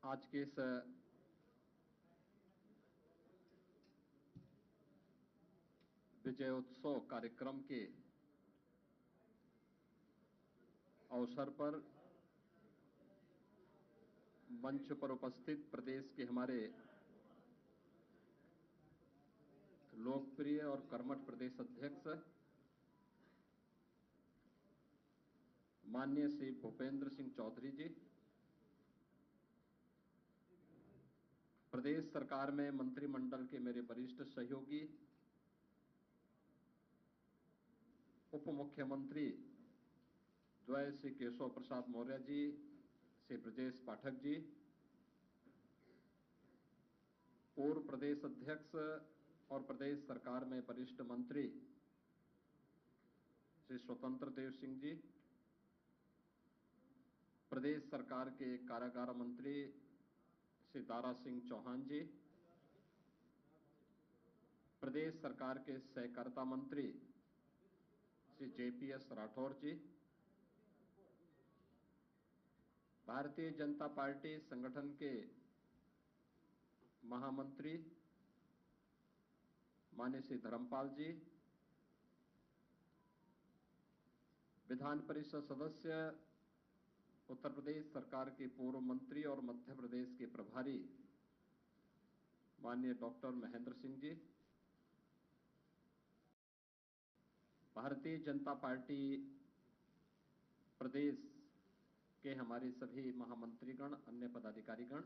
आज के इस विजयोत्सव कार्यक्रम के अवसर पर मंच पर उपस्थित प्रदेश के हमारे लोकप्रिय और कर्मठ प्रदेश अध्यक्ष माननीय श्री भूपेंद्र सिंह चौधरी जी, प्रदेश सरकार में मंत्रिमंडल के मेरे वरिष्ठ सहयोगी, उप मुख्यमंत्री द्वय श्री केशव प्रसाद मौर्य जी, श्री ब्रजेश पाठक जी, पूर्व प्रदेश अध्यक्ष और प्रदेश सरकार में वरिष्ठ मंत्री श्री स्वतंत्र देव सिंह जी, प्रदेश सरकार के कारागार मंत्री श्री दारा सिंह चौहान जी, प्रदेश सरकार के सहकारिता मंत्री श्री जेपीएस राठौर जी, भारतीय जनता पार्टी संगठन के महामंत्री माननीय श्री धर्मपाल जी, विधान परिषद सदस्य उत्तर प्रदेश सरकार के पूर्व मंत्री और मध्य प्रदेश के प्रभारी माननीय डॉक्टर महेंद्र सिंह जी, भारतीय जनता पार्टी प्रदेश के हमारे सभी महामंत्रीगण, अन्य पदाधिकारीगण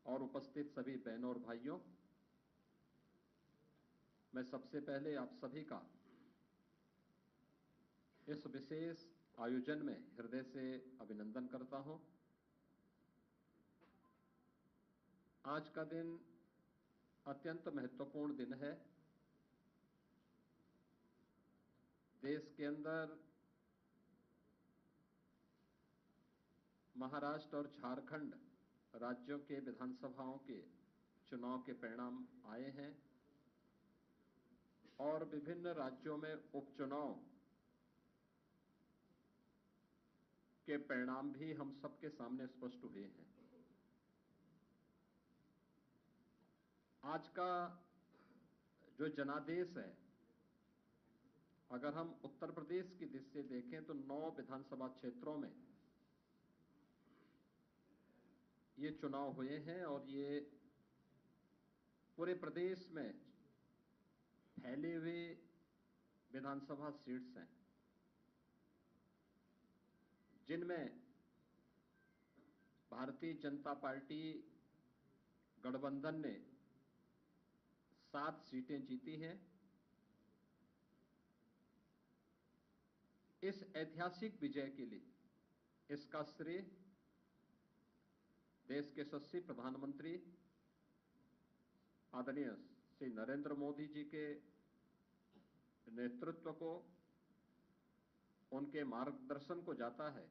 और उपस्थित सभी बहनों और भाइयों, मैं सबसे पहले आप सभी का इस विशेष आयोजन में हृदय से अभिनंदन करता हूं। आज का दिन अत्यंत महत्वपूर्ण दिन है। देश के अंदर महाराष्ट्र और झारखंड राज्यों के विधानसभाओं के चुनाव के परिणाम आए हैं और विभिन्न राज्यों में उपचुनाव के परिणाम भी हम सबके सामने स्पष्ट हुए हैं। आज का जो जनादेश है, अगर हम उत्तर प्रदेश की दृष्टि से देखें तो 9 विधानसभा क्षेत्रों में ये चुनाव हुए हैं और ये पूरे प्रदेश में फैले हुए विधानसभा सीट्स हैं, जिनमें भारतीय जनता पार्टी गठबंधन ने 7 सीटें जीती हैं। इस ऐतिहासिक विजय के लिए इसका श्रेय देश के यशस्वी प्रधानमंत्री आदरणीय श्री नरेंद्र मोदी जी के नेतृत्व को, उनके मार्गदर्शन को जाता है,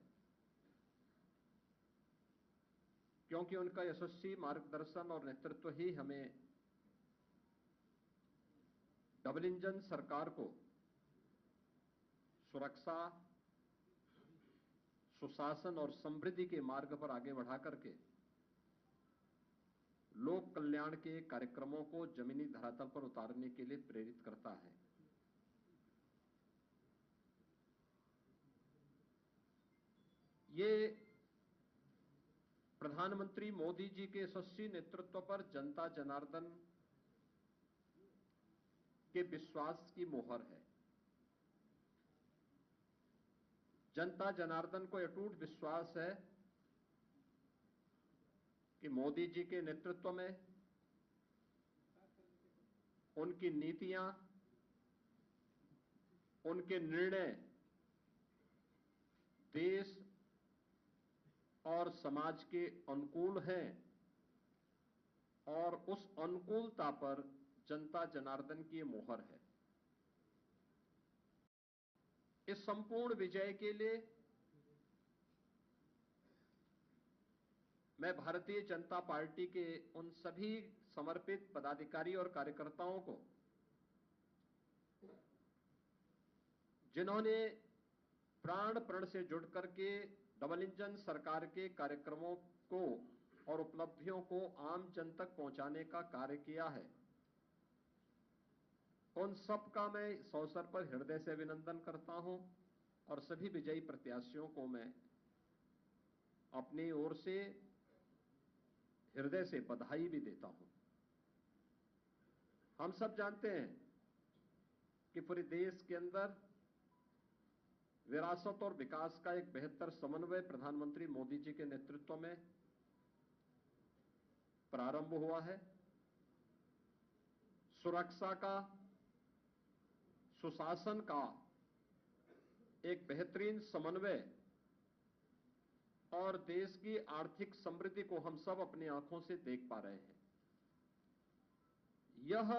क्योंकि उनका यशस्वी मार्गदर्शन और नेतृत्व ही हमें डबल इंजन सरकार को सुरक्षा, सुशासन और समृद्धि के मार्ग पर आगे बढ़ा करके लोक कल्याण के कार्यक्रमों को जमीनी धरातल पर उतारने के लिए प्रेरित करता है। ये प्रधानमंत्री मोदी जी के यशस्वी नेतृत्व पर जनता जनार्दन के विश्वास की मोहर है। जनता जनार्दन को अटूट विश्वास है कि मोदी जी के नेतृत्व में उनकी नीतियां, उनके निर्णय देश और समाज के अनुकूल हैं और उस अनुकूलता पर जनता जनार्दन की मोहर है। इस संपूर्ण विजय के लिए मैं भारतीय जनता पार्टी के उन सभी समर्पित पदाधिकारी और कार्यकर्ताओं को, जिन्होंने प्राण प्रण से जुड़ करके डबल इंजन सरकार के कार्यक्रमों को और उपलब्धियों को आम जन तक पहुंचाने का कार्य किया है, उन सबका मैं इस अवसर पर हृदय से अभिनंदन करता हूं और सभी विजयी प्रत्याशियों को मैं अपनी ओर से हृदय से बधाई भी देता हूं। हम सब जानते हैं कि पूरे देश के अंदर विरासत और विकास का एक बेहतर समन्वय प्रधानमंत्री मोदी जी के नेतृत्व में प्रारंभ हुआ है। सुरक्षा का, सुशासन का एक बेहतरीन समन्वय और देश की आर्थिक समृद्धि को हम सब अपनी आंखों से देख पा रहे हैं। यह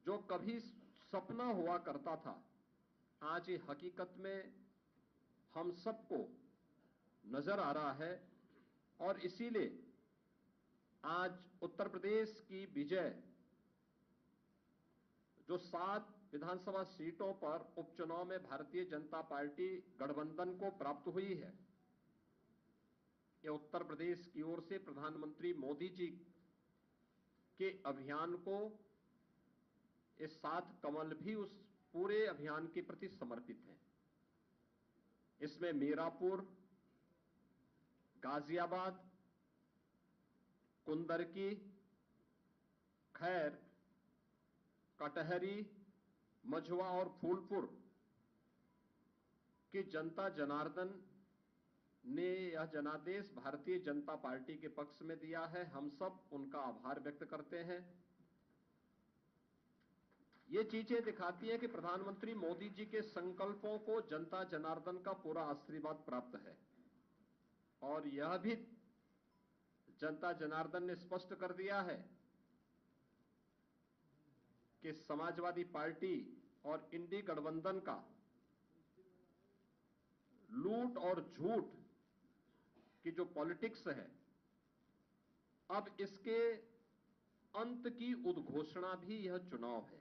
जो कभी सपना हुआ करता था, आज ये हकीकत में हम सबको नजर आ रहा है और इसीलिए आज उत्तर प्रदेश की विजय जो 7 विधानसभा सीटों पर उपचुनाव में भारतीय जनता पार्टी गठबंधन को प्राप्त हुई है, यह उत्तर प्रदेश की ओर से प्रधानमंत्री मोदी जी के अभियान को, इस 7 कमल भी उस पूरे अभियान के प्रति समर्पित हैं। इसमें मीरापुर, गाजियाबाद, कुंदरकी, खैर, कटहरी, मझवा और फूलपुर की जनता जनार्दन ने यह जनादेश भारतीय जनता पार्टी के पक्ष में दिया है। हम सब उनका आभार व्यक्त करते हैं। ये चीजें दिखाती हैं कि प्रधानमंत्री मोदी जी के संकल्पों को जनता जनार्दन का पूरा आशीर्वाद प्राप्त है और यह भी जनता जनार्दन ने स्पष्ट कर दिया है कि समाजवादी पार्टी और इंडी गठबंधन का लूट और झूठ की जो पॉलिटिक्स है, अब इसके अंत की उद्घोषणा भी यह चुनाव है।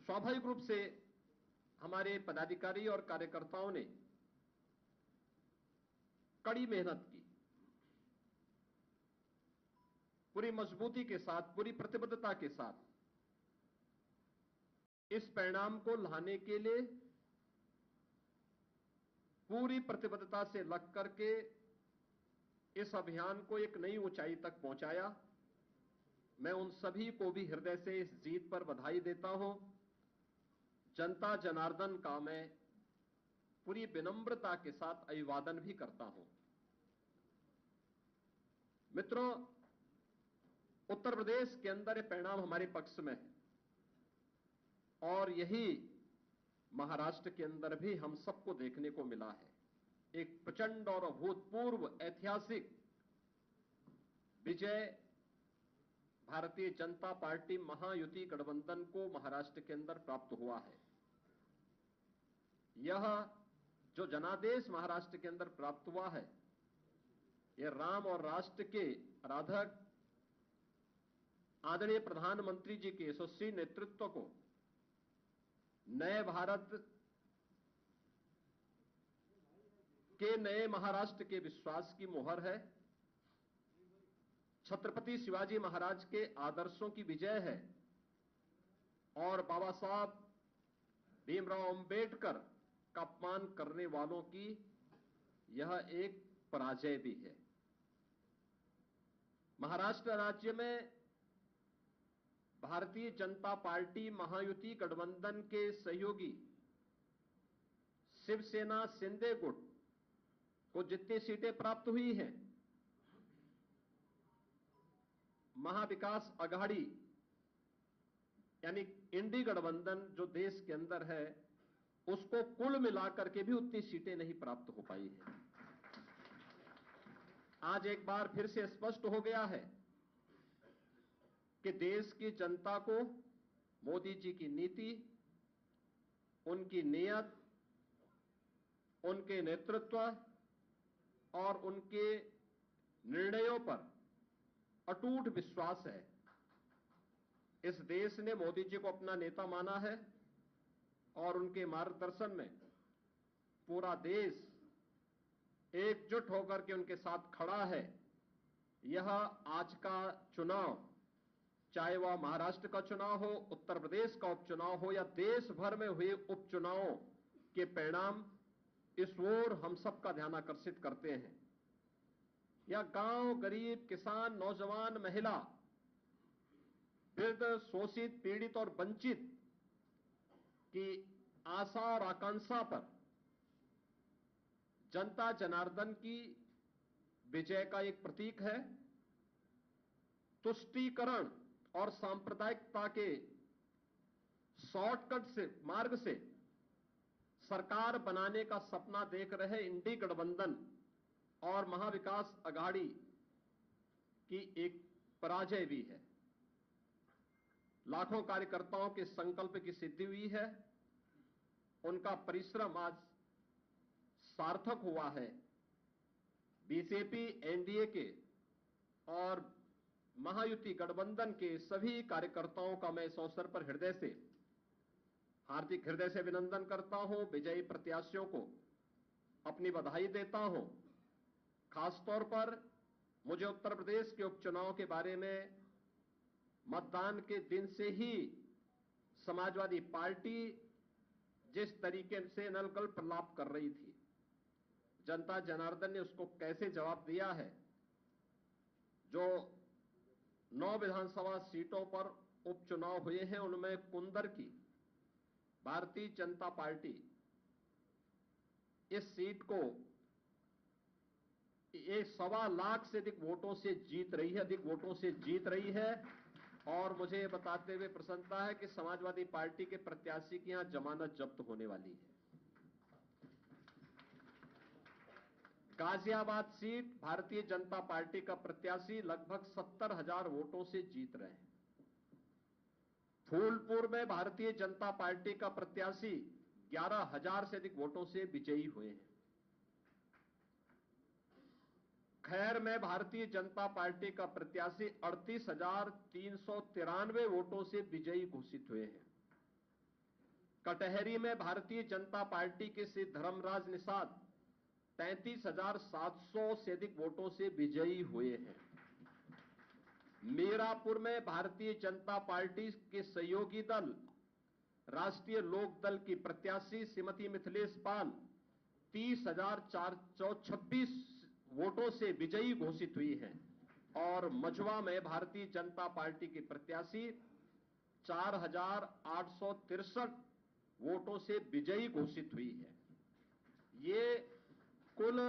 स्वाभाविक रूप से हमारे पदाधिकारी और कार्यकर्ताओं ने कड़ी मेहनत की, पूरी मजबूती के साथ, पूरी प्रतिबद्धता के साथ इस परिणाम को लाने के लिए पूरी प्रतिबद्धता से लग करके इस अभियान को एक नई ऊंचाई तक पहुंचाया। मैं उन सभी को भी हृदय से इस जीत पर बधाई देता हूं। जनता जनार्दन का मैं पूरी विनम्रता के साथ अभिवादन भी करता हूं। मित्रों, उत्तर प्रदेश के अंदर ये परिणाम हमारे पक्ष में है और यही महाराष्ट्र के अंदर भी हम सबको देखने को मिला है। एक प्रचंड और अभूतपूर्व ऐतिहासिक विजय भारतीय जनता पार्टी महायुति गठबंधन को महाराष्ट्र के अंदर प्राप्त हुआ है। यह जो जनादेश महाराष्ट्र के अंदर प्राप्त हुआ है, यह राम और राष्ट्र के आराधक आदरणीय प्रधानमंत्री जी के यशस्वी नेतृत्व को, नए भारत के नए महाराष्ट्र के विश्वास की मोहर है। छत्रपति शिवाजी महाराज के आदर्शों की विजय है और बाबा साहब भीमराव अंबेडकर का अपमान करने वालों की यह एक पराजय भी है। महाराष्ट्र राज्य में भारतीय जनता पार्टी महायुति गठबंधन के सहयोगी शिवसेना शिंदे गुट को जितनी सीटें प्राप्त हुई हैं, महाविकास आघाड़ी यानी इंडी गठबंधन जो देश के अंदर है, उसको कुल मिलाकर के भी उतनी सीटें नहीं प्राप्त हो पाई है। आज एक बार फिर से स्पष्ट हो गया है कि देश की जनता को मोदी जी की नीति, उनकी नीयत, उनके नेतृत्व और उनके निर्णयों पर अटूट विश्वास है। इस देश ने मोदी जी को अपना नेता माना है और उनके मार्गदर्शन में पूरा देश एकजुट होकर के उनके साथ खड़ा है। यह आज का चुनाव, चाहे वह महाराष्ट्र का चुनाव हो, उत्तर प्रदेश का उपचुनाव हो या देश भर में हुए उपचुनावों के परिणाम इस ओर हम सबका ध्यान आकर्षित करते हैं। यह गांव, गरीब, किसान, नौजवान, महिला, वृद्ध, शोषित, पीड़ित और वंचित की आशा और आकांक्षा पर जनता जनार्दन की विजय का एक प्रतीक है। तुष्टीकरण और सांप्रदायिकता के शॉर्टकट से मार्ग से सरकार बनाने का सपना देख रहे इंडी गठबंधन और महाविकास अघाड़ी की एक पराजय भी है। लाखों कार्यकर्ताओं के संकल्प की सिद्धि हुई है। उनका परिश्रम आज सार्थक हुआ है। बीजेपी, एनडीए के और महायुति गठबंधन के सभी कार्यकर्ताओं का मैं इस अवसर पर हार्दिक हृदय से अभिनंदन करता हूं। विजयी प्रत्याशियों को अपनी बधाई देता हूं। खासतौर पर मुझे उत्तर प्रदेश के उपचुनाव के बारे में मतदान के दिन से ही समाजवादी पार्टी जिस तरीके से नलगल प्रलाप कर रही थी, जनता जनार्दन ने उसको कैसे जवाब दिया है। जो 9 विधानसभा सीटों पर उपचुनाव हुए हैं, उनमें कुंदर की भारतीय जनता पार्टी इस सीट को 1.25 लाख से अधिक वोटों से जीत रही है। और मुझे यह बताते हुए प्रसन्नता है कि समाजवादी पार्टी के प्रत्याशी की यहां जमानत जब्त होने वाली है। गाजियाबाद सीट भारतीय जनता पार्टी का प्रत्याशी लगभग 70,000 वोटों से जीत रहे हैं। फूलपुर में भारतीय जनता पार्टी का प्रत्याशी 11,000 से अधिक वोटों से विजयी हुए हैं। खैर में भारतीय जनता पार्टी का प्रत्याशी 38,393 वोटों से विजयी घोषित हुए हैं। कटहरी में भारतीय जनता पार्टी के श्री धर्मराज निषाद 33,700 से अधिक वोटों से विजयी हुए हैं। मीरापुर में भारतीय जनता पार्टी के सहयोगी दल राष्ट्रीय लोक दल की प्रत्याशी श्रीमती मिथिलेश पाल 30,426 वोटों से विजयी घोषित हुई हैं। और मझवा में भारतीय जनता पार्टी की प्रत्याशी 4,863 वोटों से विजयी घोषित हुई है। ये कुल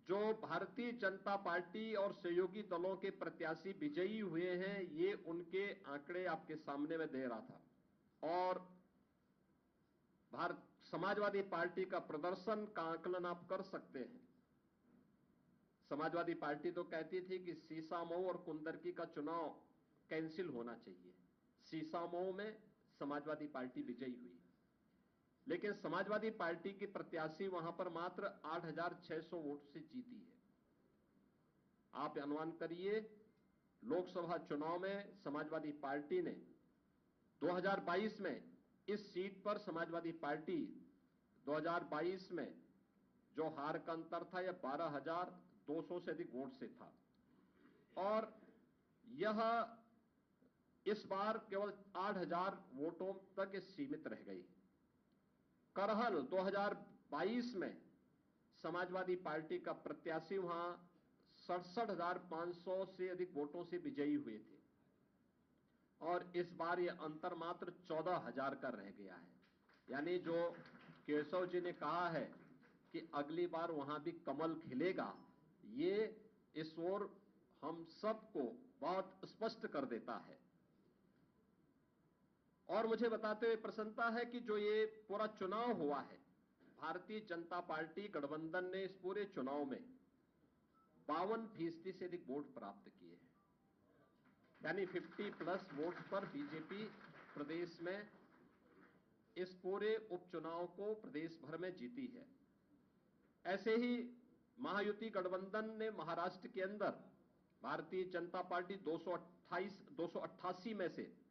जो भारतीय जनता पार्टी और सहयोगी दलों के प्रत्याशी विजयी हुए हैं, ये उनके आंकड़े आपके सामने में दे रहा था। और समाजवादी पार्टी का प्रदर्शन का आकलन आप कर सकते हैं। समाजवादी पार्टी तो कहती थी कि सीसामऊ और कुंदरकी का चुनाव कैंसिल होना चाहिए। सीसामऊ में समाजवादी पार्टी विजयी हुई, लेकिन समाजवादी पार्टी की प्रत्याशी वहां पर मात्र 8,600 वोट से जीती है। आप अनुमान करिए, लोकसभा चुनाव में समाजवादी पार्टी ने 2022 में इस सीट पर समाजवादी पार्टी 2022 में जो हार का अंतर था, यह 12,200 से अधिक वोट से था। और यह इस बार केवल 8,000 वोटों तक सीमित रह गई। करहल 2022 में समाजवादी पार्टी का प्रत्याशी वहां 67,500 से अधिक वोटों से विजयी हुए थे। और इस बार यह अंतर मात्र 14,000 का रह गया है। यानी जो केशव जी ने कहा है कि अगली बार वहां भी कमल खिलेगा, ये इस ओर हम सबको बहुत स्पष्ट कर देता है। और मुझे बताते हुए प्रसन्नता है कि जो ये पूरा चुनाव हुआ है, भारतीय जनता पार्टी गठबंधन ने इस पूरे चुनाव में 52% से अधिक वोट प्राप्त किए हैं। यानी 50+ वोट पर बीजेपी प्रदेश में इस पूरे उपचुनाव को प्रदेश भर में जीती है। ऐसे ही महायुति गठबंधन ने महाराष्ट्र के अंदर भारतीय जनता पार्टी 288 में से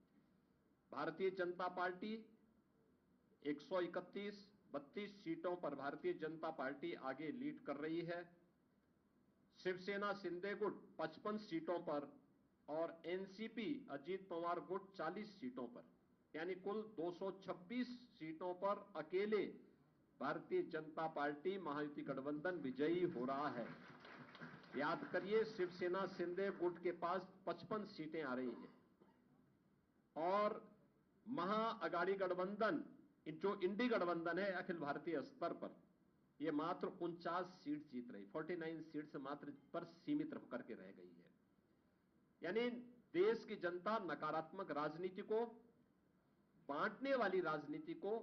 भारतीय जनता पार्टी 131, 32 सीटों पर भारतीय जनता पार्टी आगे लीड कर रही है। शिवसेना शिंदे गुट 55 सीटों पर और एनसीपी अजीत पवार गुट 40 सीटों पर, यानी कुल 226 सीटों पर अकेले भारतीय जनता पार्टी महायुति गठबंधन विजयी हो रहा है। याद करिए, शिवसेना शिंदे गुट के पास 55 सीटें आ रही हैं और महाअगाड़ी गठबंधन, जो इंडी गठबंधन है अखिल भारतीय स्तर पर, यह मात्र 49 सीट जीत रही, 49 सीट से मात्र पर सीमित होकर के रह गई है। यानी देश की जनता नकारात्मक राजनीति को, बांटने वाली राजनीति को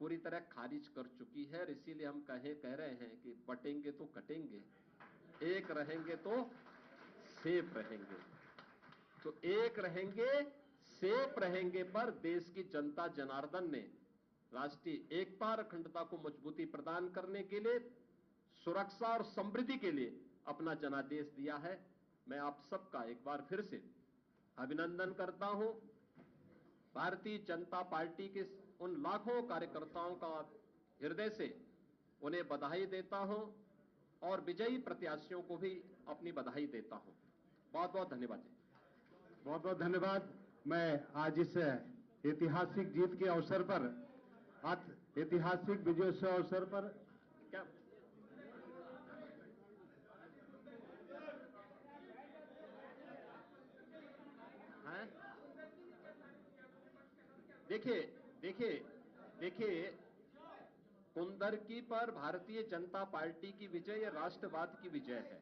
पूरी तरह खारिज कर चुकी है। इसीलिए हम कह रहे हैं कि बटेंगे तो कटेंगे, एक रहेंगे तो सेफ रहेंगे। तो एक रहेंगे, सेफ रहेंगे पर देश की जनता जनार्दन ने राष्ट्रीय एकता और अखंडता को मजबूती प्रदान करने के लिए, सुरक्षा और समृद्धि के लिए अपना जनादेश दिया है। मैं आप सबका एक बार फिर से अभिनंदन करता हूं। भारतीय जनता पार्टी के उन लाखों कार्यकर्ताओं का हृदय से उन्हें बधाई देता हूं और विजयी प्रत्याशियों को भी अपनी बधाई देता हूं। बहुत बहुत धन्यवाद जी। बहुत बहुत धन्यवाद। मैं आज इस ऐतिहासिक जीत के अवसर पर, ऐतिहासिक विजयोत्सव अवसर पर क्या है? देखिए, कुंदरकी पर भारतीय जनता पार्टी की विजय, यह राष्ट्रवाद की विजय है।